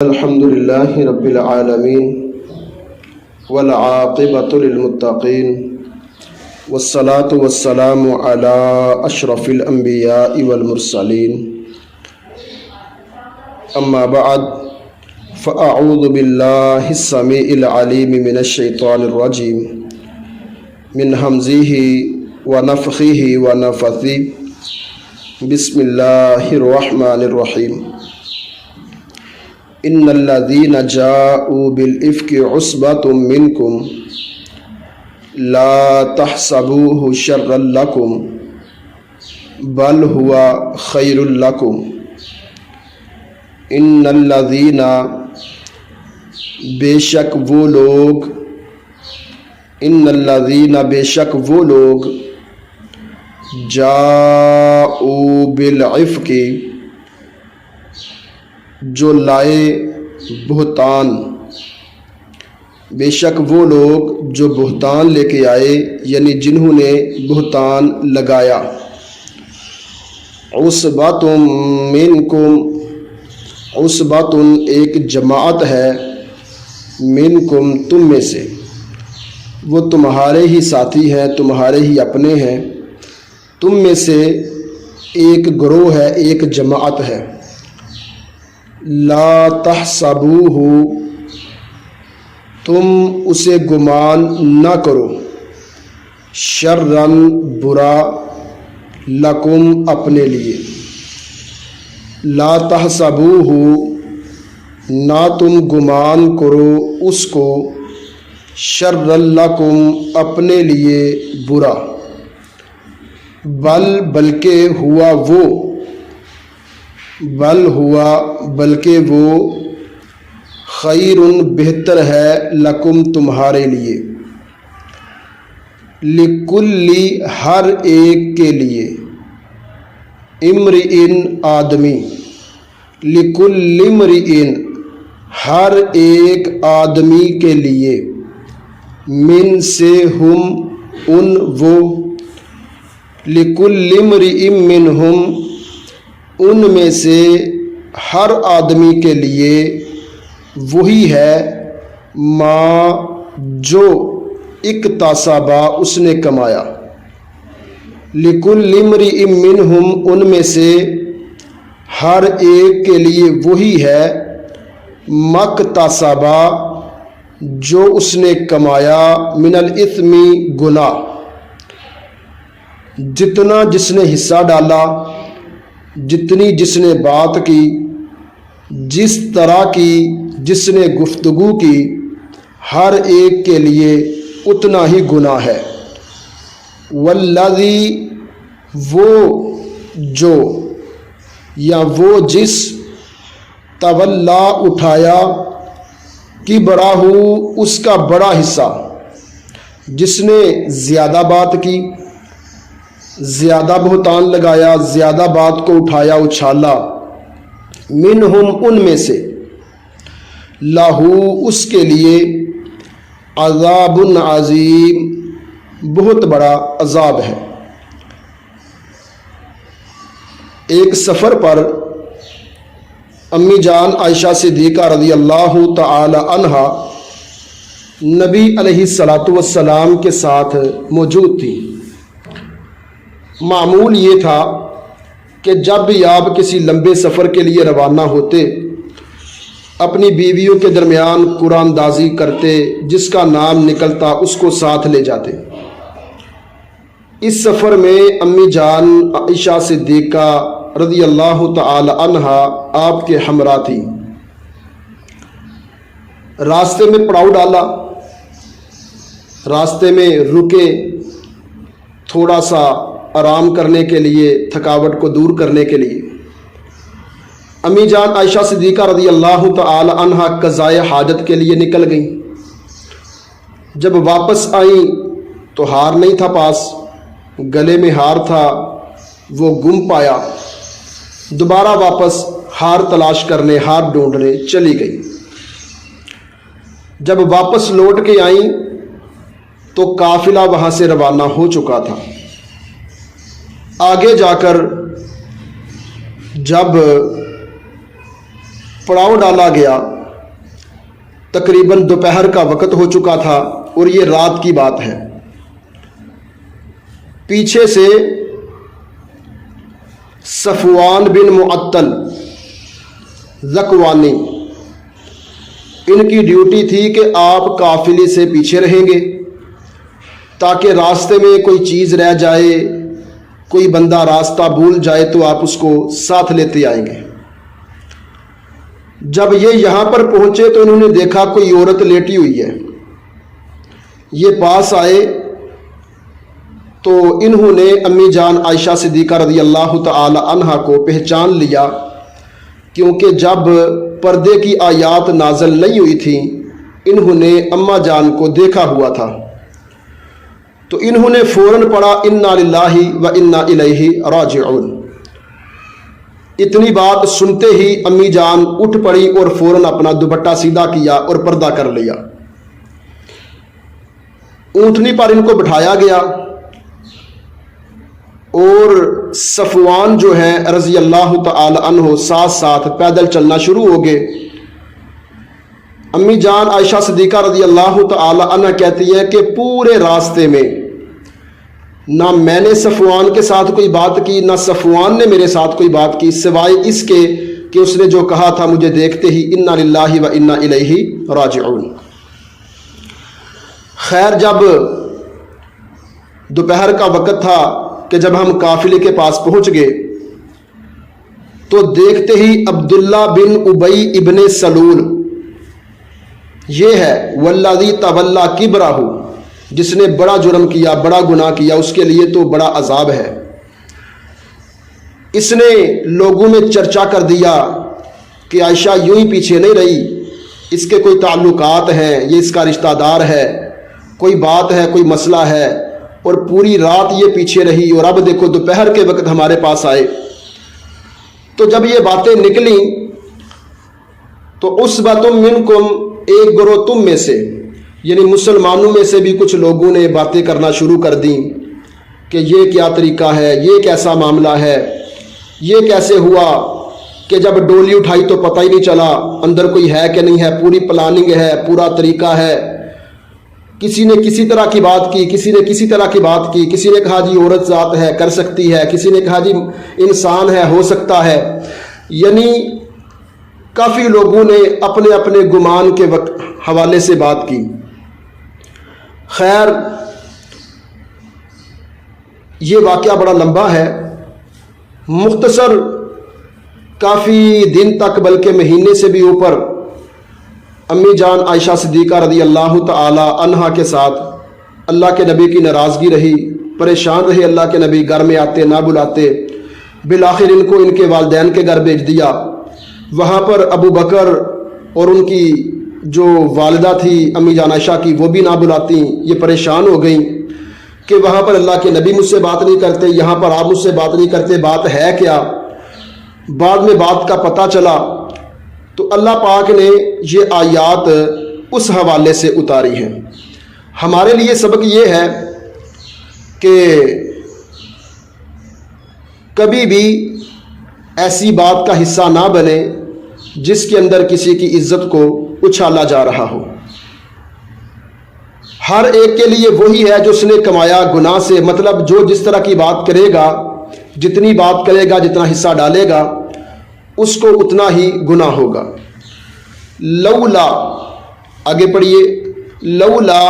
الحمد لله رب العالمين والعاقبة للمتقين والصلاة والسلام على أشرف الأنبياء والمرسلين أما بعد فأعوذ بالله السميع العليم من الشيطان الرجيم من همزه ونفخه ونفثه بسم الله الرحمن الرحيم ان الذين جاءوا بالافك عصبة منكم لا تحسبوه شرا لكم بل هو خير لكم ان الذين بے شک وہ لوگ جاءوا بالعفک جو لائے بہتان، بے شک وہ لوگ جو بہتان لے کے آئے یعنی جنہوں نے بہتان لگایا. عصبۃ منکم، عصبۃ ایک جماعت ہے، منکم تم میں سے، وہ تمہارے ہی ساتھی ہیں، تمہارے ہی اپنے ہیں، تم میں سے ایک گروہ ہے، ایک جماعت ہے. لا تحسبوہ، تم اسے گمان نہ کرو، شرًا برا، لکم اپنے لیے. لا تحسبوہ نہ تم گمان کرو اس کو، شرًا لکم اپنے لیے برا، بلکہ ہوا وہ خیر بہتر ہے، لکم تمہارے لیے. لکل ہر ایک کے لیے، امرئ آدمی، لکل امرئ ہر ایک آدمی کے لیے، من سے ہم ان وہ، لکل امرئ منہم ان میں سے ہر آدمی کے لیے وہی ہے، ما جو اکتسبا اس نے کمایا. لکل امرئ منہم ان میں سے ہر ایک کے لیے وہی ہے، مکتسبا جو اس نے کمایا، من الاثم گناہ. جتنا جس نے حصہ ڈالا، جتنی جس نے بات کی، جس طرح کی جس نے گفتگو کی، ہر ایک کے لیے اتنا ہی گناہ ہے. والذی وہ جو یا وہ جس، تولا اٹھایا، کبرہ اس کا بڑا حصہ، جس نے زیادہ بات کی، زیادہ بہتان لگایا، زیادہ بات کو اٹھایا، اچھالا، منہم ان میں سے، لہو اس کے لیے، عذاب عظیم بہت بڑا عذاب ہے. ایک سفر پر امی جان عائشہ صدیقہ رضی اللہ تعالی عنہا نبی علیہ الصلاۃ والسلام کے ساتھ موجود تھی. معمول یہ تھا کہ جب بھی آپ کسی لمبے سفر کے لیے روانہ ہوتے، اپنی بیویوں کے درمیان قرآن اندازی کرتے، جس کا نام نکلتا اس کو ساتھ لے جاتے. اس سفر میں امی جان عائشہ صدیقہ رضی اللہ تعالی عنہا آپ کے ہمراہ تھی. راستے میں پڑاؤ ڈالا، راستے میں رکے تھوڑا سا آرام کرنے کے لیے، تھکاوٹ کو دور کرنے کے لیے. امی جان عائشہ صدیقہ رضی اللہ تعالی عنہا قضائے حاجت کے لیے نکل گئیں. جب واپس آئیں تو ہار نہیں تھا پاس، گلے میں ہار تھا، وہ گم پایا. دوبارہ واپس ہار تلاش کرنے، ہار ڈھونڈنے چلی گئی. جب واپس لوٹ کے آئیں تو قافلہ وہاں سے روانہ ہو چکا تھا. آگے جا کر جب پڑاؤ ڈالا گیا تقریباً دوپہر کا وقت ہو چکا تھا اور یہ رات کی بات ہے۔ پیچھے سے صفوان بن معطل ذکوانی، ان کی ڈیوٹی تھی کہ آپ قافلے سے پیچھے رہیں گے تاکہ راستے میں کوئی چیز رہ جائے، کوئی بندہ راستہ بھول جائے تو آپ اس کو ساتھ لیتے آئیں گے۔ جب یہ یہاں پر پہنچے تو انہوں نے دیکھا کوئی عورت لیٹی ہوئی ہے۔ یہ پاس آئے تو انہوں نے امی جان عائشہ صدیقہ رضی اللہ تعالی عنہا کو پہچان لیا، کیونکہ جب پردے کی آیات نازل نہیں ہوئی تھیں انہوں نے اماں جان کو دیکھا ہوا تھا، تو انہوں نے فوراً پڑھا انا للہ و انا الیہ راجعون۔ اتنی بات سنتے ہی امی جان اٹھ پڑی اور فوراً اپنا دوپٹہ سیدھا کیا اور پردہ کر لیا۔ اونٹنی پر ان کو بٹھایا گیا اور صفوان جو ہے رضی اللہ تعالی عنہ ساتھ ساتھ پیدل چلنا شروع ہو گئے۔ امی جان عائشہ صدیقہ رضی اللہ تعالی عنہ کہتی ہے کہ پورے راستے میں نہ میں نے صفوان کے ساتھ کوئی بات کی، نہ صفوان نے میرے ساتھ کوئی بات کی، سوائے اس کے کہ اس نے جو کہا تھا مجھے دیکھتے ہی انا للہ و انا الیہ راجعون۔ خیر، جب دوپہر کا وقت تھا کہ جب ہم قافلے کے پاس پہنچ گئے تو دیکھتے ہی عبداللہ بن ابی ابن سلول، یہ ہے والذی تولی کبرہ، جس نے بڑا جرم کیا، بڑا گناہ کیا، اس کے لیے تو بڑا عذاب ہے۔ اس نے لوگوں میں چرچا کر دیا کہ عائشہ یوں ہی پیچھے نہیں رہی، اس کے کوئی تعلقات ہیں، یہ اس کا رشتہ دار ہے، کوئی بات ہے، کوئی مسئلہ ہے، اور پوری رات یہ پیچھے رہی، اور اب دیکھو دوپہر کے وقت ہمارے پاس آئے۔ تو جب یہ باتیں نکلیں تو عصبۃ منکم، ایک گروہ تم میں سے، یعنی مسلمانوں میں سے بھی کچھ لوگوں نے باتیں کرنا شروع کر دیں کہ یہ کیا طریقہ ہے، یہ کیسا معاملہ ہے، یہ کیسے ہوا کہ جب ڈولی اٹھائی تو پتہ ہی نہیں چلا اندر کوئی ہے کہ نہیں ہے، پوری پلاننگ ہے، پورا طریقہ ہے۔ کسی نے کسی طرح کی بات کی، کسی نے کسی طرح کی بات کی، کسی نے کہا جی عورت ذات ہے، کر سکتی ہے، کسی نے کہا جی انسان ہے، ہو سکتا ہے، یعنی کافی لوگوں نے اپنے اپنے گمان کے حوالے سے بات کی۔ خیر، یہ واقعہ بڑا لمبا ہے، مختصر کافی دن تک بلکہ مہینے سے بھی اوپر امی جان عائشہ صدیقہ رضی اللہ تعالی عنہا کے ساتھ اللہ کے نبی کی ناراضگی رہی، پریشان رہے، اللہ کے نبی گھر میں آتے نہ بلاتے، بالآخر ان کو ان کے والدین کے گھر بھیج دیا۔ وہاں پر ابو بکر اور ان کی جو والدہ تھی امی جان عائشہ کی، وہ بھی نہ بلاتی، یہ پریشان ہو گئیں کہ وہاں پر اللہ کے نبی مجھ سے بات نہیں کرتے، یہاں پر آپ مجھ سے بات نہیں کرتے، بات ہے کیا؟ بعد میں بات کا پتہ چلا تو اللہ پاک نے یہ آیات اس حوالے سے اتاری ہیں۔ ہمارے لیے سبق یہ ہے کہ کبھی بھی ایسی بات کا حصہ نہ بنے جس کے اندر کسی کی عزت کو اچھالا جا رہا ہو۔ ہر ایک کے لیے وہی ہے جو اس نے کمایا گناہ سے، مطلب جو جس طرح کی بات کرے گا، جتنی بات کرے گا، جتنا حصہ ڈالے گا، اس کو اتنا ہی گناہ ہوگا۔ لولا، آگے پڑھیے، لولا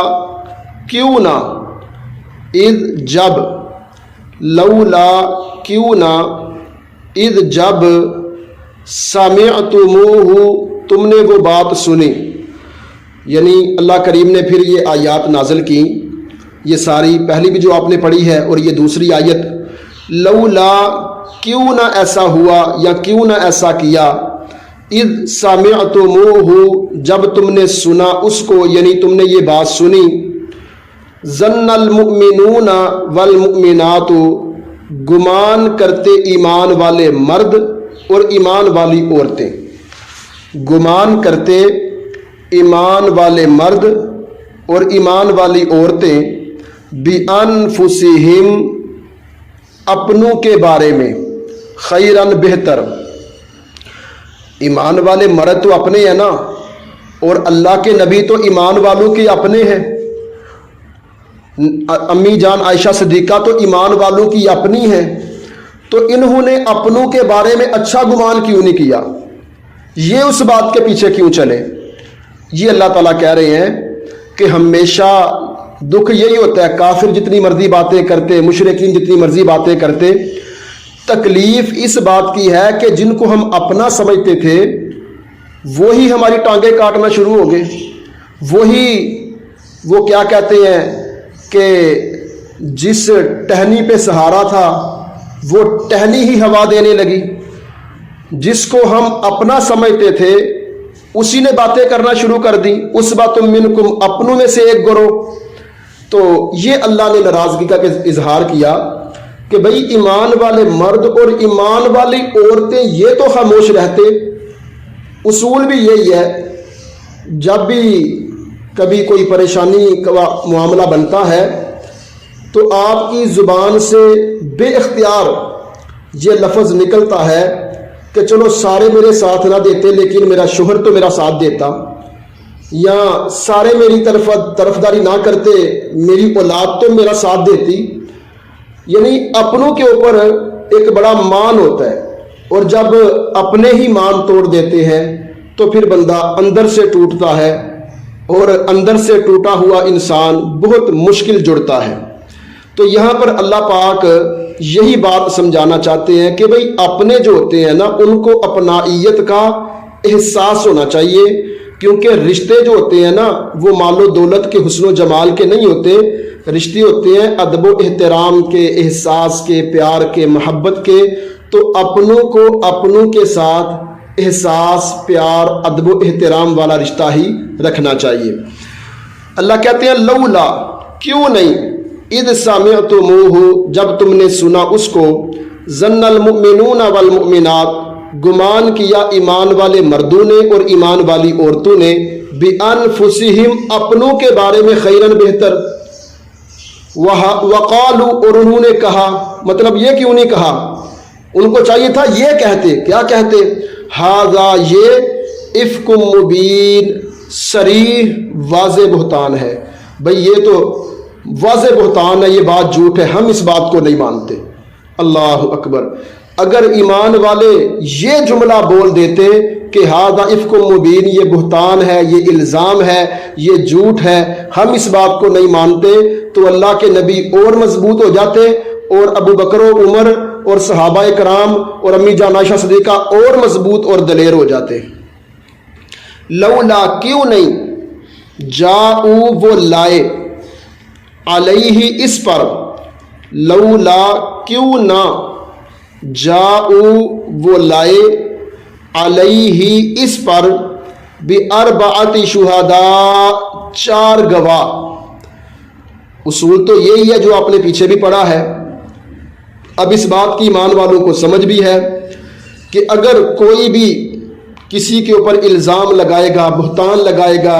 کیوں نہ، اذ جب، لولا کیوں نہ، اذ جب، سمعتموہ تم نے وہ بات سنی، یعنی اللہ کریم نے پھر یہ آیات نازل کی، یہ ساری پہلی بھی جو آپ نے پڑھی ہے اور یہ دوسری آیت، لولا کیوں نہ ایسا ہوا یا کیوں نہ ایسا کیا، اذ سمعتموہ جب تم نے سنا اس کو، یعنی تم نے یہ بات سنی، ظن المؤمنون والمؤمنات، گمان کرتے ایمان والے مرد اور ایمان والی عورتیں، گمان کرتے ایمان والے مرد اور ایمان والی عورتیں، بِأَنفُسِهِمْ اپنوں کے بارے میں، خیراً بہتر۔ ایمان والے مرد تو اپنے ہیں نا، اور اللہ کے نبی تو ایمان والوں کے اپنے ہیں. امی جان عائشہ صدیقہ تو ایمان والوں کی اپنی ہیں، تو انہوں نے اپنوں کے بارے میں اچھا گمان کیوں نہیں کیا؟ یہ اس بات کے پیچھے کیوں چلے؟ یہ اللہ تعالیٰ کہہ رہے ہیں کہ ہمیشہ دکھ یہی ہوتا ہے، کافر جتنی مرضی باتیں کرتے، مشرکین جتنی مرضی باتیں کرتے، تکلیف اس بات کی ہے کہ جن کو ہم اپنا سمجھتے تھے وہی ہماری ٹانگیں کاٹنا شروع ہو گئے. وہ کیا کہتے ہیں کہ جس ٹہنی پہ سہارا تھا وہ ٹہنی ہی ہوا دینے لگی. جس کو ہم اپنا سمجھتے تھے اسی نے باتیں کرنا شروع کر دی. اس بات منکم، اپنوں میں سے ایک گروہ. تو یہ اللہ نے ناراضگی کا اظہار کیا کہ بھئی ایمان والے مرد اور ایمان والی عورتیں یہ تو خاموش رہتے. اصول بھی یہی ہے، جب بھی کبھی کوئی پریشانی کا معاملہ بنتا ہے تو آپ کی زبان سے بے اختیار یہ لفظ نکلتا ہے کہ چلو سارے میرے ساتھ نہ دیتے لیکن میرا شوہر تو میرا ساتھ دیتا، یا سارے میری طرفداری نہ کرتے میری اولاد تو میرا ساتھ دیتی. یعنی اپنوں کے اوپر ایک بڑا مان ہوتا ہے، اور جب اپنے ہی مان توڑ دیتے ہیں تو پھر بندہ اندر سے ٹوٹتا ہے، اور اندر سے ٹوٹا ہوا انسان بہت مشکل جڑتا ہے. تو یہاں پر اللہ پاک یہی بات سمجھانا چاہتے ہیں کہ بھئی اپنے جو ہوتے ہیں نا ان کو اپنائیت کا احساس ہونا چاہیے، کیونکہ رشتے جو ہوتے ہیں نا وہ مال و دولت کے حسن و جمال کے نہیں ہوتے. رشتے ہوتے ہیں ادب و احترام کے، احساس کے، پیار کے، محبت کے. تو اپنوں کو اپنوں کے ساتھ احساس، پیار، ادب و احترام والا رشتہ ہی رکھنا چاہیے. اللہ کہتے ہیں لولا، کیوں نہیں، اذ سمعتموہ، جب تم نے سنا اس کو، ظن المؤمنون والمؤمنات، گمان کیا ایمان والے مردوں نے اور ایمان والی عورتوں نے، بِأَنفُسِهِمْ، اپنوں کے بارے میں، خیراً، بہتر، وقالوا، اور انہوں نے کہا. مطلب یہ کیوں نہیں کہا؟ ان کو چاہیے تھا یہ کہتے. کیا کہتے؟ ھذا، یہ افک مبین، صریح واضح بہتان ہے. بھئی یہ تو واضح بہتان ہے، یہ بات جھوٹ ہے، ہم اس بات کو نہیں مانتے. اللہ اکبر. اگر ایمان والے یہ جملہ بول دیتے کہ ھذا افک مبین، یہ بہتان ہے، یہ الزام ہے، یہ جھوٹ ہے، ہم اس بات کو نہیں مانتے، تو اللہ کے نبی اور مضبوط ہو جاتے، اور ابو بکر و عمر اور صحابہ کرام اور امی جان عائشہ صدیقہ اور مضبوط اور دلیر ہو جاتے. لولا، کیوں نہیں، جاؤ، وہ لائے، علیہ، اس پر، لولا، کیوں نہ، جاؤ، وہ لائے، علیہ، اس پر، بِأَرْبَعَةِ شُهَدَاء، 4 گواہ. اصول تو یہی ہے جو آپ نے پیچھے بھی پڑھا ہے. اب اس بات کی ایمان والوں کو سمجھ بھی ہے کہ اگر کوئی بھی کسی کے اوپر الزام لگائے گا، بہتان لگائے گا،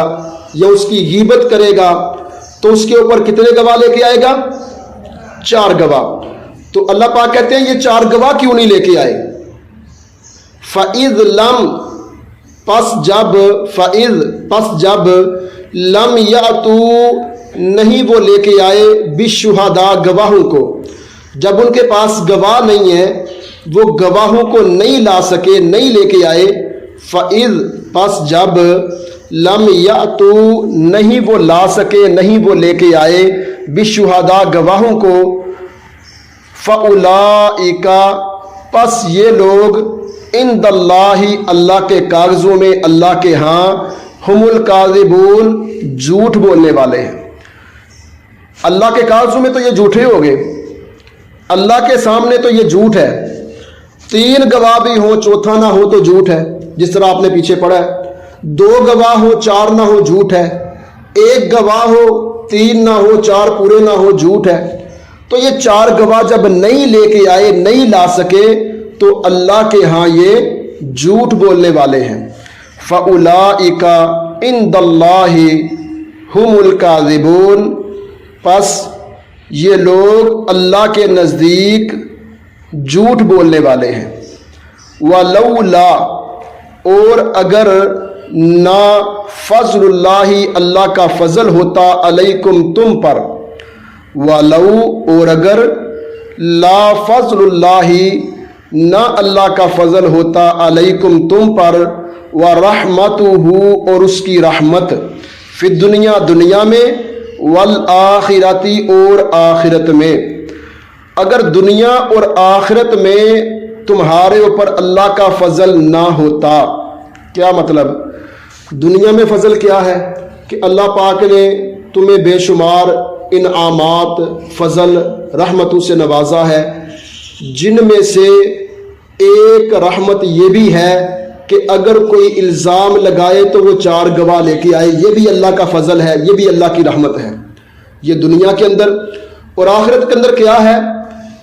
یا اس کی غیبت کرے گا تو اس کے اوپر کتنے گواہ لے کے آئے گا؟ 4 گواہ. تو اللہ پاک کہتے ہیں یہ 4 گواہ کیوں نہیں لے کے آئے؟ فَإِذْ لَمْ، پس جب لم یَأْتُوا، نہیں وہ لے کے آئے، بِالشُّہَدَاء، گواہوں کو. جب ان کے پاس گواہ نہیں ہے، وہ گواہوں کو نہیں لا سکے، نہیں لے کے آئے. فَإِذْ، پس جب لم یَأْتُوا، نہیں وہ لا سکے، نہیں وہ لے کے آئے، بِالشُّہَدَاء، گواہوں کو. فَأُولَئِکَ، پس یہ لوگ، عند اللہ، اللہ کے کاغذوں میں، اللہ کے ہاں، ہم الکاذبون، جھوٹ بولنے والے ہیں. اللہ کے کاغذوں میں تو یہ جھوٹے ہو گئے، اللہ کے سامنے تو یہ جھوٹ ہے. 3 گواہ بھی ہوں، چوتھا نہ ہو تو جھوٹ ہے، جس طرح آپ نے پیچھے پڑھا ہے. 2 گواہ ہو، 4 نہ ہو، جھوٹ ہے. 1 گواہ ہو، 3 نہ ہو، 4 پورے نہ ہو، جھوٹ ہے. تو یہ 4 گواہ جب نہیں لے کے آئے، نہیں لا سکے، تو اللہ کے ہاں یہ جھوٹ بولنے والے ہیں. فَأُولَئِکَ عِندَ اللَّهِ هُمُ الْكَاذِبُونَ، پس یہ لوگ اللہ کے نزدیک جھوٹ بولنے والے ہیں. وَلَوْلَا، اور اگر نہ فضل اللہ اللہ کا فضل ہوتا علیکم تم پر، ولو اور اگر لا فضل اللہ نہ اللہ کا فضل ہوتا علیکم تم پر، ورحمتہ اور اس کی رحمت، فی دنیا دنیا میں، والآخرتی اور آخرت میں، اگر دنیا اور آخرت میں تمہارے اوپر اللہ کا فضل نہ ہوتا۔ کیا مطلب؟ دنیا میں فضل کیا ہے کہ اللہ پاک نے تمہیں بے شمار انعامات، فضل، رحمتوں سے نوازا ہے، جن میں سے ایک رحمت یہ بھی ہے کہ اگر کوئی الزام لگائے تو وہ 4 گواہ لے کے آئے، یہ بھی اللہ کا فضل ہے، یہ بھی اللہ کی رحمت ہے۔ یہ دنیا کے اندر۔ اور آخرت کے اندر کیا ہے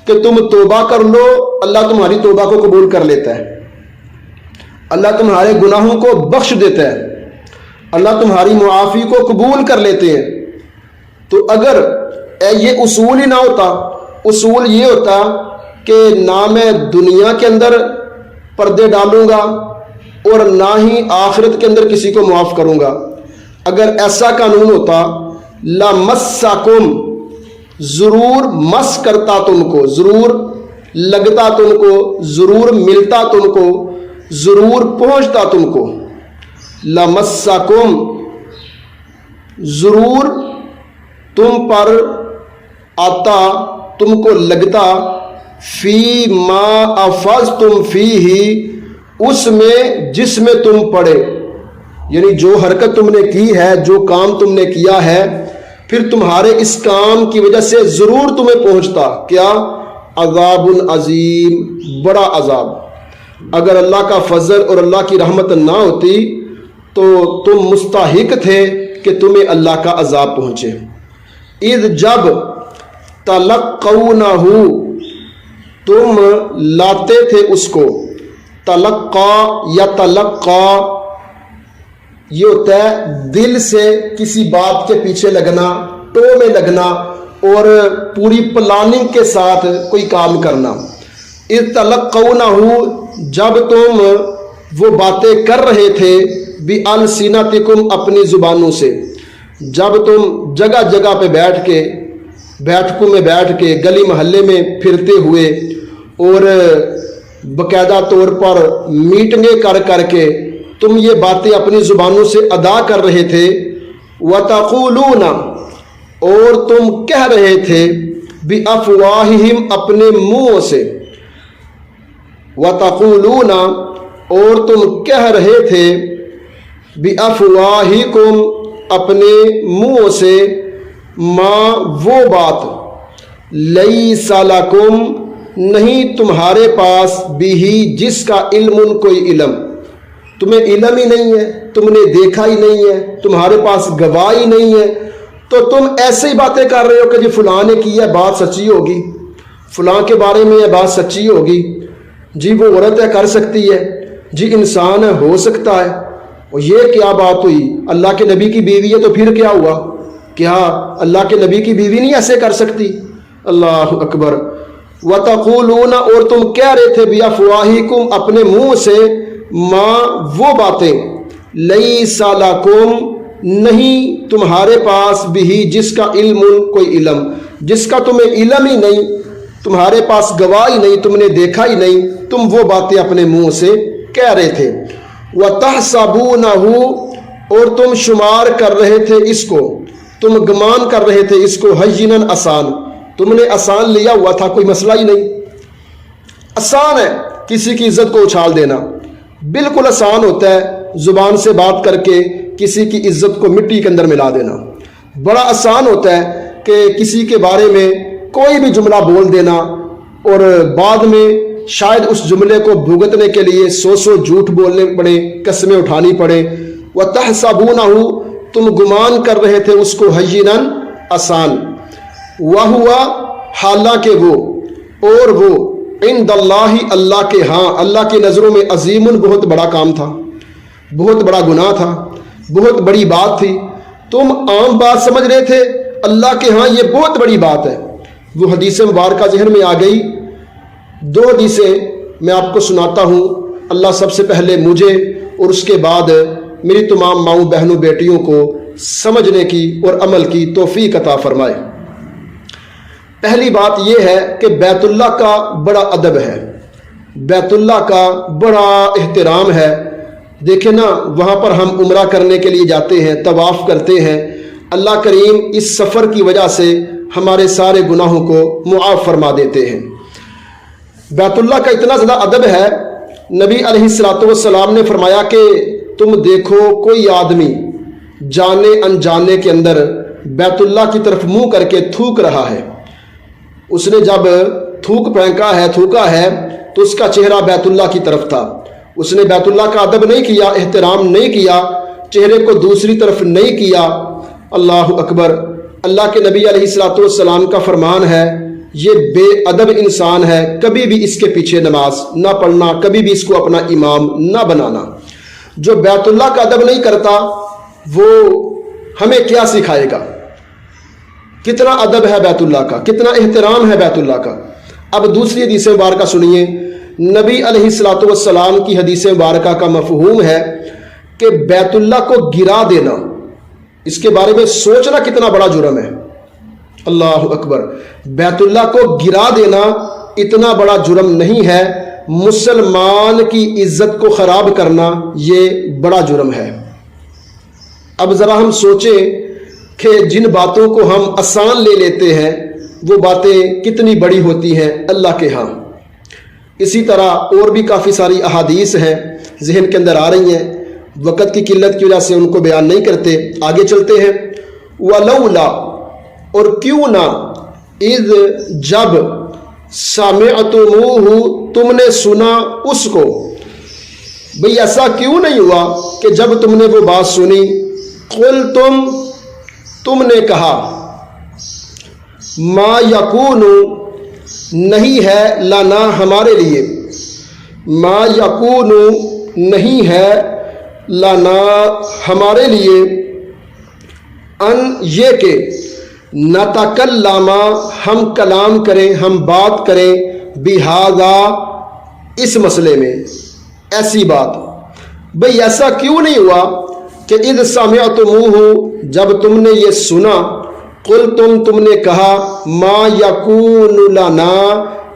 کہ تم توبہ کر لو، اللہ تمہاری توبہ کو قبول کر لیتا ہے، اللہ تمہارے گناہوں کو بخش دیتا ہے، اللہ تمہاری معافی کو قبول کر لیتے ہیں۔ تو اگر یہ اصول ہی نہ ہوتا، اصول یہ ہوتا کہ نہ میں دنیا کے اندر پردے ڈالوں گا اور نہ ہی آخرت کے اندر کسی کو معاف کروں گا، اگر ایسا قانون ہوتا، لمسکم ضرور مس کرتا تم کو، ضرور لگتا تم کو، ضرور ملتا تم کو، ضرور پہنچتا تم کو، لمسکم ضرور تم پر آتا، تم کو لگتا، فی ما افضتم فیہ اس میں جس میں تم پڑے، یعنی جو حرکت تم نے کی ہے، جو کام تم نے کیا ہے، پھر تمہارے اس کام کی وجہ سے ضرور تمہیں پہنچتا۔ کیا؟ عذاب عظیم، بڑا عذاب۔ اگر اللہ کا فضل اور اللہ کی رحمت نہ ہوتی تو تم مستحق تھے کہ تمہیں اللہ کا عذاب پہنچے۔ اذ جب تلقونہ تم لاتے تھے اس کو، تلقا یا تلقا یہ ہوتا ہے دل سے کسی بات کے پیچھے لگنا، ٹو میں لگنا اور پوری پلاننگ کے ساتھ کوئی کام کرنا۔ اذ تلقونہ جب تم وہ باتیں کر رہے تھے، بِأَلْسِنَتِكُمْ اپنی زبانوں سے، جب تم جگہ جگہ پہ بیٹھ کے، بیٹھکوں میں بیٹھ کے، گلی محلے میں پھرتے ہوئے اور باقاعدہ طور پر میٹنگیں کر کر کے تم یہ باتیں اپنی زبانوں سے ادا کر رہے تھے، وَتَقُولُونَ اور تم کہہ رہے تھے، بِأَفْوَاهِهِمْ اپنے منہوں سے، وَتَقُولُونَ اور تم کہہ رہے تھے، بِأَفْوَاهِكُمْ اپنے منہوں سے، ما وہ بات، لَيْسَ لَكُمْ نہیں تمہارے پاس، بھی جس کا علم کوئی علم، تمہیں علم ہی نہیں ہے، تم نے دیکھا ہی نہیں ہے، تمہارے پاس گواہی نہیں ہے، تو تم ایسے ہی باتیں کر رہے ہو کہ جی فلاں نے کی ہے، بات سچی ہوگی، فلاں کے بارے میں یہ بات سچی ہوگی، جی وہ عورت ہے کر سکتی ہے، جی انسان ہے ہو سکتا ہے، اور یہ کیا بات ہوئی، اللہ کے نبی کی بیوی ہے تو پھر کیا ہوا، کیا اللہ کے نبی کی بیوی نہیں ایسے کر سکتی؟ اللہ اکبر۔ وَتَقُولُونَ اور تم کہہ رہے تھے، بِأَفْوَاهِكُمْ اپنے منہ سے، ما وہ باتیں، لَيْسَ لَكُمْ نہیں تمہارے پاس، بھی جس کا علم کوئی علم، جس کا تمہیں علم ہی نہیں، تمہارے پاس گواہی نہیں، تم نے دیکھا ہی نہیں، تم وہ باتیں اپنے منہ سے کہہ رہے تھے۔ وَتَحْسَبُونَهُ اور تم شمار کر رہے تھے اس کو، تم گمان کر رہے تھے اس کو، ہَيِّنًا آسان، تم نے آسان لیا ہوا تھا، کوئی مسئلہ ہی نہیں، آسان ہے کسی کی عزت کو اچھال دینا، بالکل آسان ہوتا ہے زبان سے بات کر کے کسی کی عزت کو مٹی کے اندر ملا دینا، بڑا آسان ہوتا ہے کہ کسی کے بارے میں کوئی بھی جملہ بول دینا اور بعد میں شاید اس جملے کو بھگتنے کے لیے 100 جھوٹ بولنے پڑے، قسمیں اٹھانی پڑے۔ وَتَحْسَبُونَهُ تم گمان کر رہے تھے اس کو، ہَيِّنًا آسان، وَهُوَ حالانکہ وہ، اور وہ، عند اللہ اللہ کے ہاں، اللہ کی نظروں میں، عظیم بہت بڑا کام تھا، بہت بڑا گناہ تھا، بہت بڑی بات تھی، تم عام بات سمجھ رہے تھے، اللہ کے ہاں یہ بہت بڑی بات ہے۔ وہ حدیث مبارکہ ذہن میں آ گئی، 2 حدیثیں میں آپ کو سناتا ہوں، اللہ سب سے پہلے مجھے اور اس کے بعد میری تمام ماؤں بہنوں بیٹیوں کو سمجھنے کی اور عمل کی توفیق عطا فرمائے۔ پہلی بات یہ ہے کہ بیت اللہ کا بڑا ادب ہے، بیت اللہ کا بڑا احترام ہے۔ دیکھیں نا، وہاں پر ہم عمرہ کرنے کے لیے جاتے ہیں، طواف کرتے ہیں، اللہ کریم اس سفر کی وجہ سے ہمارے سارے گناہوں کو معاف فرما دیتے ہیں۔ بیت اللہ کا اتنا زیادہ ادب ہے، نبی علیہ الصلوۃ والسلام نے فرمایا کہ تم دیکھو کوئی آدمی جانے انجانے کے اندر بیت اللہ کی طرف منہ کر کے تھوک رہا ہے، اس نے جب تھوکا ہے تو اس کا چہرہ بیت اللہ کی طرف تھا، اس نے بیت اللہ کا ادب نہیں کیا، احترام نہیں کیا، چہرے کو دوسری طرف نہیں کیا۔ اللہ اکبر! اللہ کے نبی علیہ الصلوۃ والسلام کا فرمان ہے، یہ بے ادب انسان ہے، کبھی بھی اس کے پیچھے نماز نہ پڑھنا، کبھی بھی اس کو اپنا امام نہ بنانا۔ جو بیت اللہ کا ادب نہیں کرتا وہ ہمیں کیا سکھائے گا؟ کتنا ادب ہے بیت اللہ کا، کتنا احترام ہے بیت اللہ کا۔ اب دوسری حدیث مبارکہ سنیے۔ نبی علیہ الصلوۃ والسلام کی حدیث مبارکہ کا مفہوم ہے کہ بیت اللہ کو گرا دینا، اس کے بارے میں سوچنا کتنا بڑا جرم ہے۔ اللہ اکبر! بیت اللہ کو گرا دینا اتنا بڑا جرم نہیں ہے، مسلمان کی عزت کو خراب کرنا یہ بڑا جرم ہے۔ اب ذرا ہم سوچیں کہ جن باتوں کو ہم آسان لے لیتے ہیں وہ باتیں کتنی بڑی ہوتی ہیں اللہ کے ہاں۔ اسی طرح اور بھی کافی ساری احادیث ہیں، ذہن کے اندر آ رہی ہیں، وقت کی قلت کی وجہ سے ان کو بیان نہیں کرتے، آگے چلتے ہیں۔ وَلَوْلَا، اور کیوں نہ، اذ جب، سَمِعْتُمُوهُ تم نے سنا اس کو، بھئی ایسا کیوں نہیں ہوا کہ جب تم نے وہ بات سنی، تم نے کہا، ما یکون، نہیں ہے، لنا ہمارے لیے، ما یکون نہیں ہے، لنا ہمارے لیے، ان یہ کہ نتکلم ہم کلام کریں، ہم بات کریں، بہذا اس مسئلے میں، ایسی بات۔ بھئی ایسا کیوں نہیں ہوا کہ اذ سمعتموہ جب تم نے یہ سنا، قلتم تم نے کہا، ما یکون لنا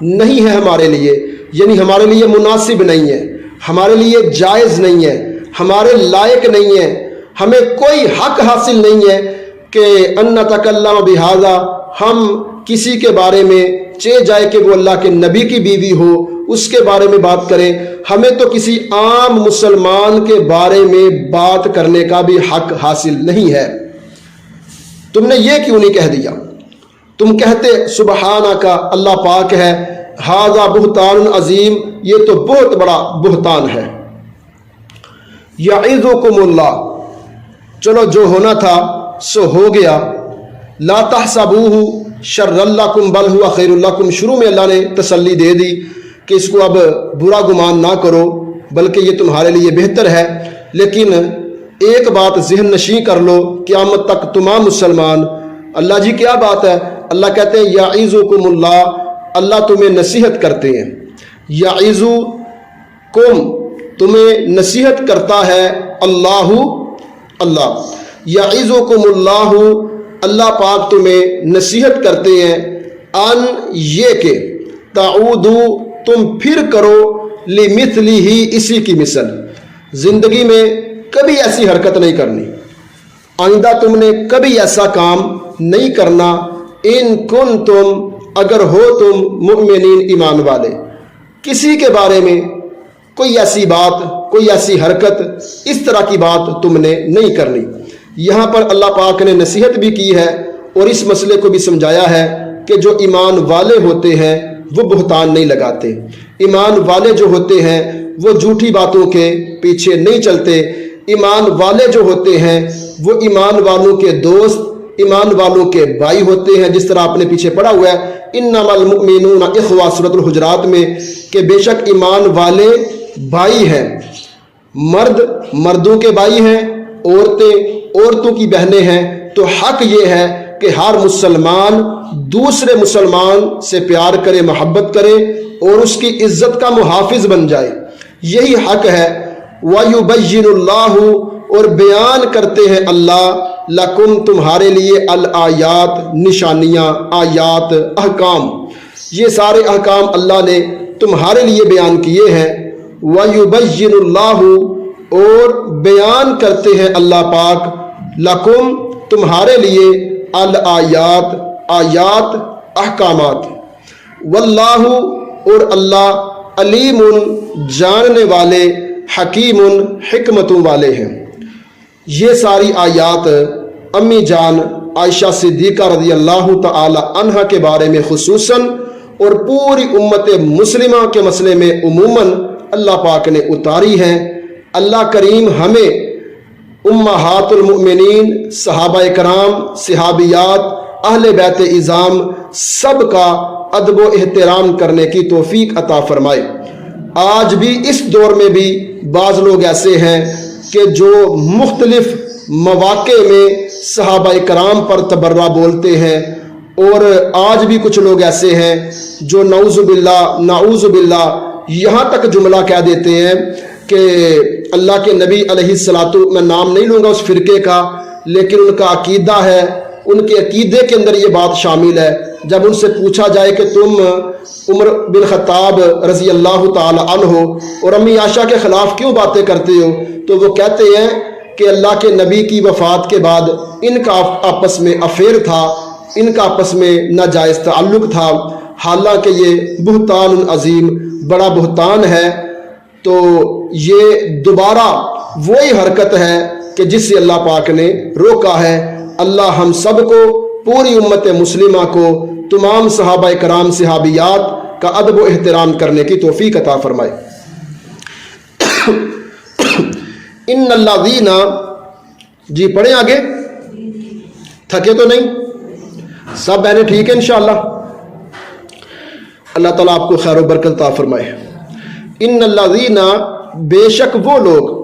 نہیں ہے ہمارے لیے، یعنی ہمارے لیے مناسب نہیں ہے، ہمارے لیے جائز نہیں ہے، ہمارے لائق نہیں ہے، ہمیں کوئی حق حاصل نہیں ہے کہ ان نتکلم بہذا، ہم کسی کے بارے میں چاہے جائے کہ وہ اللہ کے نبی کی بیوی ہو اس کے بارے میں بات کریں، ہمیں تو کسی عام مسلمان کے بارے میں بات کرنے کا بھی حق حاصل نہیں ہے۔ تم نے یہ کیوں نہیں کہہ دیا؟ تم کہتے سبحانک، اللہ پاک ہے، ھذا بہتان عظیم، یہ تو بہت بڑا بہتان ہے۔ یعظکم اللہ، چلو جو ہونا تھا سو ہو گیا، لا تحسبوہ شرا لکم بل ہوا خیر لکم، شروع میں اللہ نے تسلی دے دی کہ اس کو اب برا گمان نہ کرو بلکہ یہ تمہارے لیے بہتر ہے۔ لیکن ایک بات ذہن نشین کر لو، قیامت تک تمام مسلمان، اللہ جی کیا بات ہے؟ اللہ کہتے ہیں یعظکم اللہ، اللہ تمہیں نصیحت کرتے ہیں، یعظکم تمہیں نصیحت کرتا ہے، اللہ یعظکم اللہ، اللہ پاک تمہیں نصیحت کرتے ہیں، ان یہ کہ تعودو تم پھر کرو، لمثلہ اسی کی مثل، زندگی میں کبھی ایسی حرکت نہیں کرنی، آئندہ تم نے کبھی ایسا کام نہیں کرنا، ان کنتم اگر ہو تم مؤمنین ایمان والے، کسی کے بارے میں کوئی ایسی بات، کوئی ایسی حرکت، اس طرح کی بات تم نے نہیں کرنی۔ یہاں پر اللہ پاک نے نصیحت بھی کی ہے اور اس مسئلے کو بھی سمجھایا ہے کہ جو ایمان والے ہوتے ہیں وہ بہتان نہیں لگاتے، ایمان والے جو ہوتے ہیں وہ جھوٹی باتوں کے پیچھے نہیں چلتے، ایمان والے جو ہوتے ہیں وہ ایمان والوں کے دوست، ایمان والوں کے بھائی ہوتے ہیں، جس طرح آپ نے پیچھے پڑھا ہوا ہے انما المؤمنون اخوہ سورۃ الحجرات میں، کہ بے شک ایمان والے بھائی ہیں، مرد مردوں کے بھائی ہیں، عورتیں عورتوں کی بہنیں ہیں۔ تو حق یہ ہے کہ ہر مسلمان دوسرے مسلمان سے پیار کرے، محبت کرے اور اس کی عزت کا محافظ بن جائے، یہی حق ہے۔ وَيُبَيِّنُ اللَّهُ اور بیان کرتے ہیں اللہ لکم تمہارے لیے الآیات نشانیاں، آیات، احکام، یہ سارے احکام اللہ نے تمہارے لیے بیان کیے ہیں۔ وَيُبَيِّنُ اللَّهُ اور بیان کرتے ہیں اللہ پاک لکم تمہارے لیے الآیات، آیات، احکامات۔ واللہ اور اللہ علیم جاننے والے، حکیم حکمتوں والے ہیں۔ یہ ساری آیات امی جان عائشہ صدیقہ رضی اللہ تعالی عنہا کے بارے میں خصوصاً اور پوری امت مسلمہ کے مسئلے میں عموماً اللہ پاک نے اتاری ہیں۔ اللہ کریم ہمیں امہات المؤمنین، صحابہ کرام، صحابیات، اہل بیت اعظام سب کا ادب و احترام کرنے کی توفیق عطا فرمائے۔ آج بھی اس دور میں بھی بعض لوگ ایسے ہیں کہ جو مختلف مواقع میں صحابہ کرام پر تبرہ بولتے ہیں، اور آج بھی کچھ لوگ ایسے ہیں جو نعوذ باللہ یہاں تک جملہ کہہ دیتے ہیں کہ اللہ کے نبی علیہ الصلوۃ، میں نام نہیں لوں گا اس فرقے کا، لیکن ان کا عقیدہ ہے، ان کے عقیدے کے اندر یہ بات شامل ہے۔ جب ان سے پوچھا جائے کہ تم عمر بن خطاب رضی اللہ تعالی عنہ اور امی عائشہ کے خلاف کیوں باتیں کرتے ہو، تو وہ کہتے ہیں کہ اللہ کے نبی کی وفات کے بعد ان کا آپس میں افیئر تھا، ان کا آپس میں ناجائز تعلق تھا، حالانکہ یہ بہتان عظیم، بڑا بہتان ہے۔ تو یہ دوبارہ وہی حرکت ہے کہ جس سے اللہ پاک نے روکا ہے۔ اللہ ہم سب کو، پوری امت مسلمہ کو، تمام صحابہ کرام، صحابیات کا ادب و احترام کرنے کی توفیق عطا فرمائے۔ ان الذین، جی پڑھیں آگے، تھکے تو نہیں؟ سب بہنیں ٹھیک ہے انشاءاللہ؟ اللہ تعالیٰ آپ کو خیر و برکت عطا فرمائے۔ ان الذین، بے شک وہ لوگ،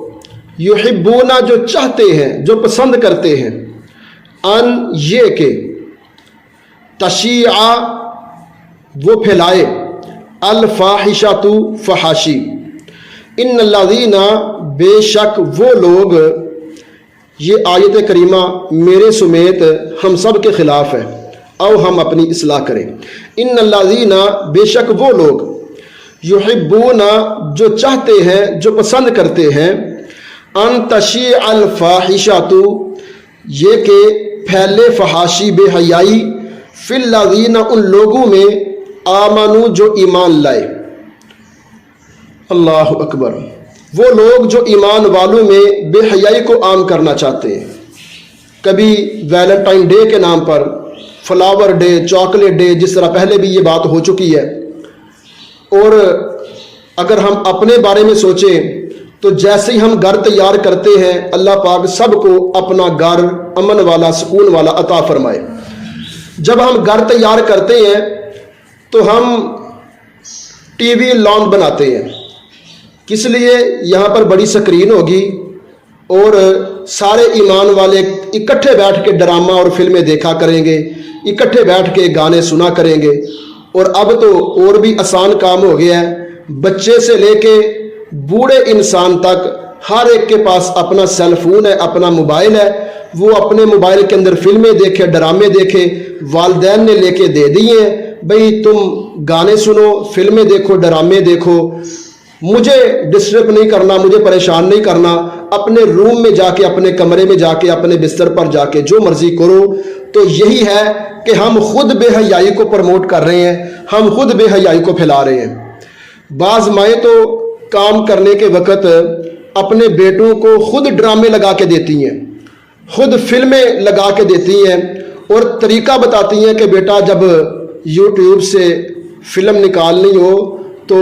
یحبون جو چاہتے ہیں، جو پسند کرتے ہیں، ان یہ کہ، تشیع وہ پھیلائے، الفاحشۃ فحاشی، ان الذین بے شک وہ لوگ، یہ آیت کریمہ میرے سمیت ہم سب کے خلاف ہے، او ہم اپنی اصلاح کریں۔ ان الذین بے شک وہ لوگ، یحبون جو چاہتے ہیں، جو پسند کرتے ہیں، ان تشیع الفاحشۃ یہ کہ پھیلے فحاشی، بے حیائی، فی الذین ان لوگوں میں، آمنو جو ایمان لائے۔ اللہ اکبر، وہ لوگ جو ایمان والوں میں بے حیائی کو عام کرنا چاہتے ہیں۔ کبھی ویلنٹائن ڈے کے نام پر، فلاور ڈے، چاکلیٹ ڈے، جس طرح پہلے بھی یہ بات ہو چکی ہے، اور اگر ہم اپنے بارے میں سوچیں تو جیسے ہی ہم گھر تیار کرتے ہیں، اللہ پاک سب کو اپنا گھر امن والا، سکون والا عطا فرمائے۔ جب ہم گھر تیار کرتے ہیں تو ہم ٹی وی لان بناتے ہیں، کس لیے؟ یہاں پر بڑی سکرین ہوگی اور سارے ایمان والے اکٹھے بیٹھ کے ڈرامہ اور فلمیں دیکھا کریں گے، اکٹھے بیٹھ کے گانے سنا کریں گے۔ اور اب تو اور بھی آسان کام ہو گیا ہے، بچے سے لے کے بوڑھے انسان تک ہر ایک کے پاس اپنا سیل فون ہے، اپنا موبائل ہے، وہ اپنے موبائل کے اندر فلمیں دیکھے، ڈرامے دیکھے، والدین نے لے کے دے دیے ہیں، بھئی تم گانے سنو، فلمیں دیکھو، ڈرامے دیکھو، مجھے ڈسٹرب نہیں کرنا، مجھے پریشان نہیں کرنا، اپنے روم میں جا کے، اپنے کمرے میں جا کے، اپنے بستر پر جا کے جو مرضی کرو۔ تو یہی ہے کہ ہم خود بے حیائی کو پروموٹ کر رہے ہیں، ہم خود بے حیائی کو پھیلا رہے ہیں۔ بعض مائیں تو کام کرنے کے وقت اپنے بیٹوں کو خود ڈرامے لگا کے دیتی ہیں، خود فلمیں لگا کے دیتی ہیں، اور طریقہ بتاتی ہیں کہ بیٹا جب یوٹیوب سے فلم نکالنی ہو تو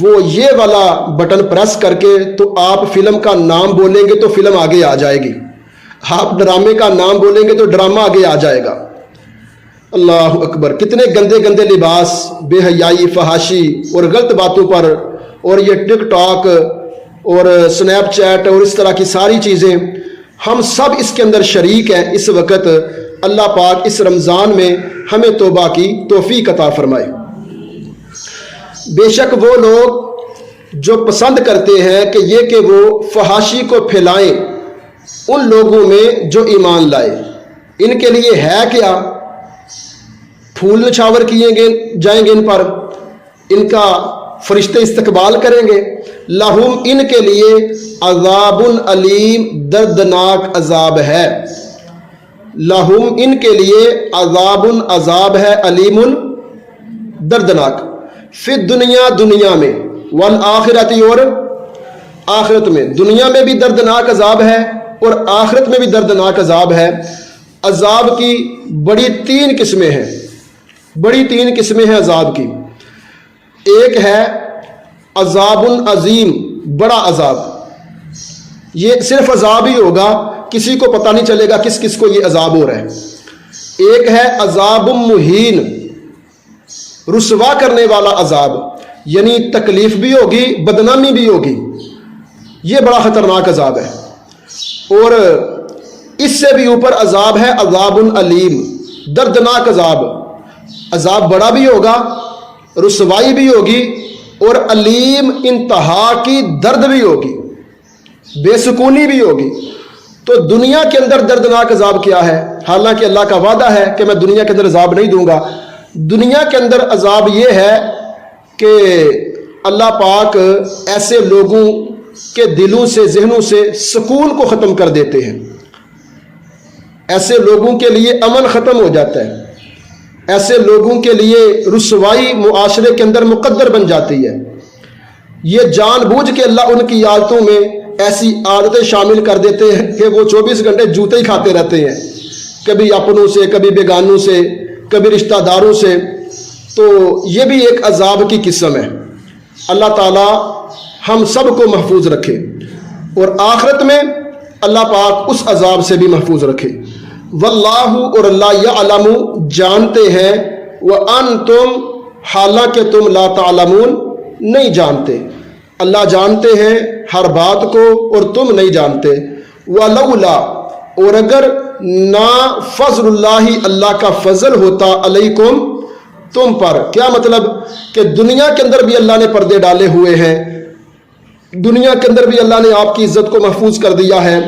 وہ یہ والا بٹن پریس کر کے تو آپ فلم کا نام بولیں گے تو فلم آگے آ جائے گی، آپ ڈرامے کا نام بولیں گے تو ڈرامہ آگے آ جائے گا۔ اللہ اکبر، کتنے گندے گندے لباس، بے حیائی، فحاشی اور غلط باتوں پر، اور یہ ٹک ٹاک اور سنیپ چیٹ اور اس طرح کی ساری چیزیں، ہم سب اس کے اندر شریک ہیں اس وقت۔ اللہ پاک اس رمضان میں ہمیں توبہ کی توفیق عطا فرمائے۔ بے شک وہ لوگ جو پسند کرتے ہیں کہ یہ کہ وہ فحاشی کو پھیلائیں، ان لوگوں میں جو ایمان لائے، ان کے لیے ہے کیا؟ پھول نچھاور کیے جائیں گے ان پر، ان کا فرشتے استقبال کریں گے۔ لہم ان کے لیے عذاب علیم دردناک عذاب ہے، لہم ان کے لیے عذاب ہے، علیم دردناک، فی دنیا دنیا میں، والآخرت اور آخرت میں، دنیا میں بھی دردناک عذاب ہے اور آخرت میں بھی دردناک عذاب ہے۔ عذاب کی بڑی تین قسمیں ہیں، بڑی تین قسمیں ہیں عذاب کی۔ ایک ہے عذاب عظیم، بڑا عذاب، یہ صرف عذاب ہی ہوگا، کسی کو پتہ نہیں چلے گا کس کس کو یہ عذاب ہو رہا ہے۔ ایک ہے عذاب مہین، رسوا کرنے والا عذاب، یعنی تکلیف بھی ہوگی، بدنامی بھی ہوگی، یہ بڑا خطرناک عذاب ہے۔ اور اس سے بھی اوپر عذاب ہے عذاب علیم، دردناک عذاب، عذاب بڑا بھی ہوگا، رسوائی بھی ہوگی، اور علیم انتہا کی درد بھی ہوگی، بے سکونی بھی ہوگی۔ تو دنیا کے اندر دردناک عذاب کیا ہے؟ حالانکہ اللہ کا وعدہ ہے کہ میں دنیا کے اندر عذاب نہیں دوں گا۔ دنیا کے اندر عذاب یہ ہے کہ اللہ پاک ایسے لوگوں کے دلوں سے، ذہنوں سے سکون کو ختم کر دیتے ہیں، ایسے لوگوں کے لیے امن ختم ہو جاتا ہے، ایسے لوگوں کے لیے رسوائی معاشرے کے اندر مقدر بن جاتی ہے۔ یہ جان بوجھ کے اللہ ان کی عادتوں میں ایسی عادتیں شامل کر دیتے ہیں کہ وہ 24 گھنٹے جوتے ہی کھاتے رہتے ہیں، کبھی اپنوں سے، کبھی بیگانوں سے، کبھی رشتہ داروں سے۔ تو یہ بھی ایک عذاب کی قسم ہے۔ اللہ تعالی ہم سب کو محفوظ رکھے، اور آخرت میں اللہ پاک اس عذاب سے بھی محفوظ رکھے۔ واللہ، اور اللہ یعلم، جانتے ہیں، وانتم، حالانکہ تم لا تعلمون، نہیں جانتے۔ اللہ جانتے ہیں ہر بات کو اور تم نہیں جانتے۔ ولولا، اور اگر نہ فضل اللہ، اللہ کا فضل ہوتا، علیکم، تم پر، کیا مطلب کہ دنیا کے اندر بھی اللہ نے پردے ڈالے ہوئے ہیں، دنیا کے اندر بھی اللہ نے آپ کی عزت کو محفوظ کر دیا ہے،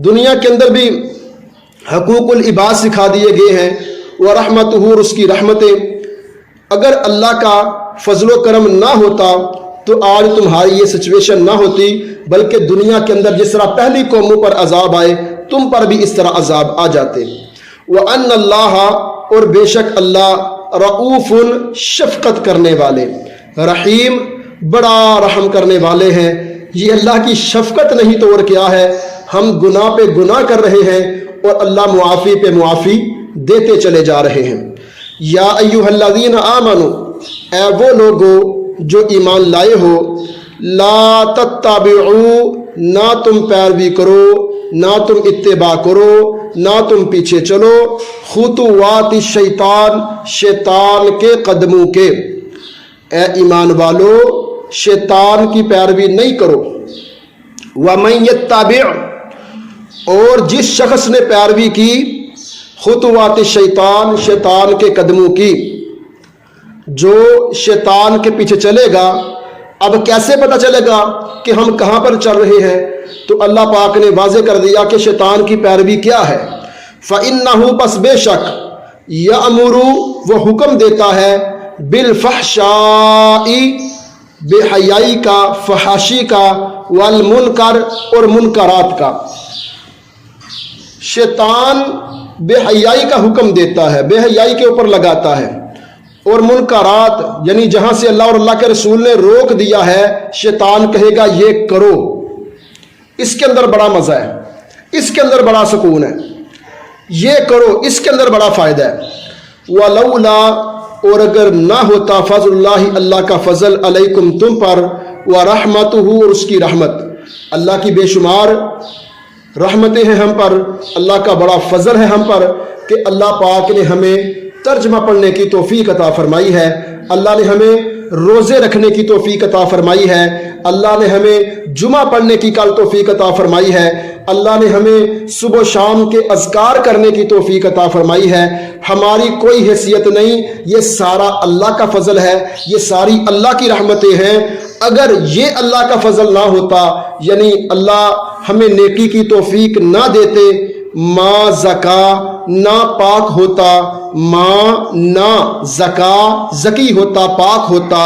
دنیا کے اندر بھی حقوق العباد سکھا دیے گئے ہیں، ورحمتہ، اور اس کی رحمتیں۔ اگر اللہ کا فضل و کرم نہ ہوتا تو آج تمہاری یہ سچویشن نہ ہوتی، بلکہ دنیا کے اندر جس طرح پہلی قوموں پر عذاب آئے، تم پر بھی اس طرح عذاب آ جاتے۔ وَأَنَّ اللَّهَ، اور بے شک اللہ، رؤوف، شفقت کرنے والے، رحیم، بڑا رحم کرنے والے ہیں۔ یہ اللہ کی شفقت نہیں تو اور کیا ہے؟ ہم گناہ پہ گناہ کر رہے ہیں اور اللہ معافی پہ معافی دیتے چلے جا رہے ہیں۔ یا ایھا الذین آمنوا، اے وہ لوگو جو ایمان لائے ہو، لا تتبعوا، نہ تم پیروی کرو، نہ تم اتباع کرو، نہ تم پیچھے چلو، خطوات الشیطان، شیطان کے قدموں کے۔ اے ایمان والو، شیطان کی پیروی نہیں کرو۔ وَمَن يَتَّبِعْ، اور جس شخص نے پیروی کی، خطوات الشیطان، شیطان کے قدموں کی، جو شیطان کے پیچھے چلے گا۔ اب کیسے پتہ چلے گا کہ ہم کہاں پر چل رہے ہیں؟ تو اللہ پاک نے واضح کر دیا کہ شیطان کی پیروی کیا ہے۔ فَإِنَّهُ، پس بے شک، یأمر، وہ حکم دیتا ہے، بالفحشاء، بے حیائی کا، فحاشی کا، والمنکر، اور منکرات کا۔ شیطان بے حیائی کا حکم دیتا ہے، بے حیائی کے اوپر لگاتا ہے، اور منکرات، یعنی جہاں سے اللہ اور اللہ کے رسول نے روک دیا ہے، شیطان کہے گا یہ کرو۔ اس کے اندر بڑا مزہ ہے، اس کے اندر بڑا سکون ہے، یہ کرو، اس کے اندر بڑا فائدہ ہے۔ ولولا، اور اگر نہ ہوتا، فضل اللہ، اللہ کا فضل، علیکم، تم پر، ورحمتہ، اور اس کی رحمت، اللہ کی بے شمار رحمتیں ہیں ہم پر، اللہ کا بڑا فضل ہے ہم پر کہ اللہ پاک نے ہمیں ترجمہ پڑھنے کی توفیق عطا فرمائی ہے، اللہ نے ہمیں روزے رکھنے کی توفیق عطا فرمائی ہے، اللہ نے ہمیں جمعہ پڑھنے کی کل توفیق عطا فرمائی ہے، اللہ نے ہمیں صبح و شام کے اذکار کرنے کی توفیق عطا فرمائی ہے۔ ہماری کوئی حیثیت نہیں، یہ سارا اللہ کا فضل ہے، یہ ساری اللہ کی رحمتیں ہیں۔ اگر یہ اللہ کا فضل نہ ہوتا، یعنی اللہ ہمیں نیکی کی توفیق نہ دیتے، ما زکا نہ پاک ہوتا، ما نہ زکا زکی ہوتا، پاک ہوتا،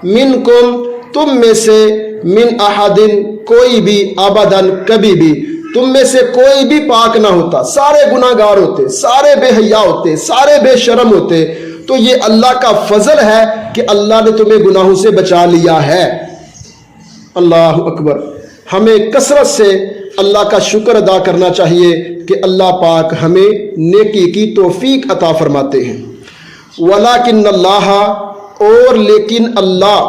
منکم تم میں سے، من احدن کوئی بھی، ابدن کبھی بھی، تم میں سے کوئی بھی پاک نہ ہوتا، سارے گناہ گار ہوتے، سارے بے حیا ہوتے، سارے بے شرم ہوتے۔ تو یہ اللہ کا فضل ہے کہ اللہ نے تمہیں گناہوں سے بچا لیا ہے۔ اللہ اکبر۔ ہمیں کثرت سے اللہ کا شکر ادا کرنا چاہیے کہ اللہ پاک ہمیں نیکی کی توفیق عطا فرماتے ہیں۔ ولیکن اللہ، اور لیکن اللہ،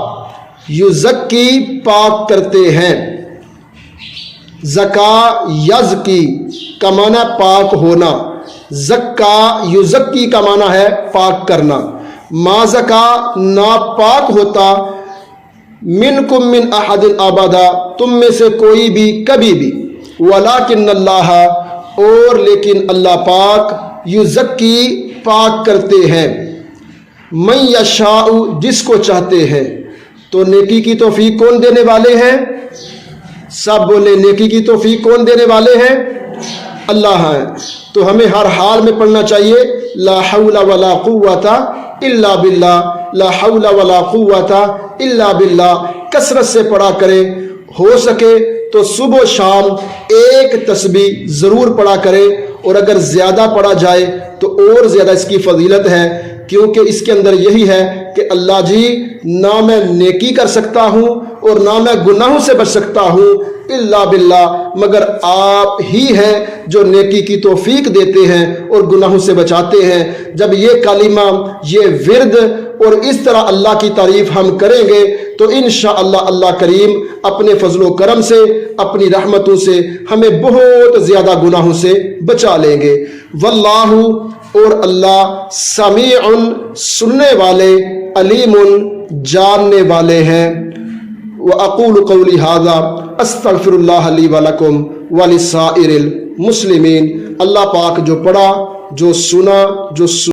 یزکی پاک کرتے ہیں۔ زکا یزکی کا معنی پاک ہونا، زکا یزکی کا معنی ہے پاک کرنا۔ ما زکا ناپاک ہوتا، منکم من احد ابدا تم میں سے کوئی بھی کبھی بھی، ولیکن اللہ، اور لیکن اللہ پاک، یزکی پاک کرتے ہیں، من یشاء جس کو چاہتے ہیں۔ تو نیکی کی توفیق کون دینے والے ہیں؟ سب بولے، نیکی کی توفیق کون دینے والے ہیں؟ اللہ ہیں۔ تو ہمیں ہر حال میں پڑھنا چاہیے لا حول ولا قوت الا باللہ، لا حول ولا قوت الا باللہ، کثرت سے پڑھا کریں۔ ہو سکے تو صبح و شام ایک تسبیح ضرور پڑھا کریں، اور اگر زیادہ پڑھا جائے تو اور زیادہ اس کی فضیلت ہے، کیونکہ اس کے اندر یہی ہے کہ اللہ جی، نہ میں نیکی کر سکتا ہوں اور نہ میں گناہوں سے بچ سکتا ہوں الا باللہ، مگر آپ ہی ہیں جو نیکی کی توفیق دیتے ہیں اور گناہوں سے بچاتے ہیں۔ جب یہ کلمہ، یہ ورد اور اس طرح اللہ کی تعریف ہم کریں گے تو انشاءاللہ اللہ کریم اپنے فضل و کرم سے، اپنی رحمتوں سے ہمیں بہت زیادہ گناہوں سے بچا لیں گے۔ واللہ، اور اللہ، سمیع سننے والے، علیم جاننے والے ہیں۔ وَأَقُولُ قَوْلِي هَذَا أَسْتَغْفِرُ اللَّهَ لِي وَلَكُمْ وَلِسَائِرِ الْمُسْلِمِينَ۔ اللہ پاک جو پڑھا، جو سنا، جو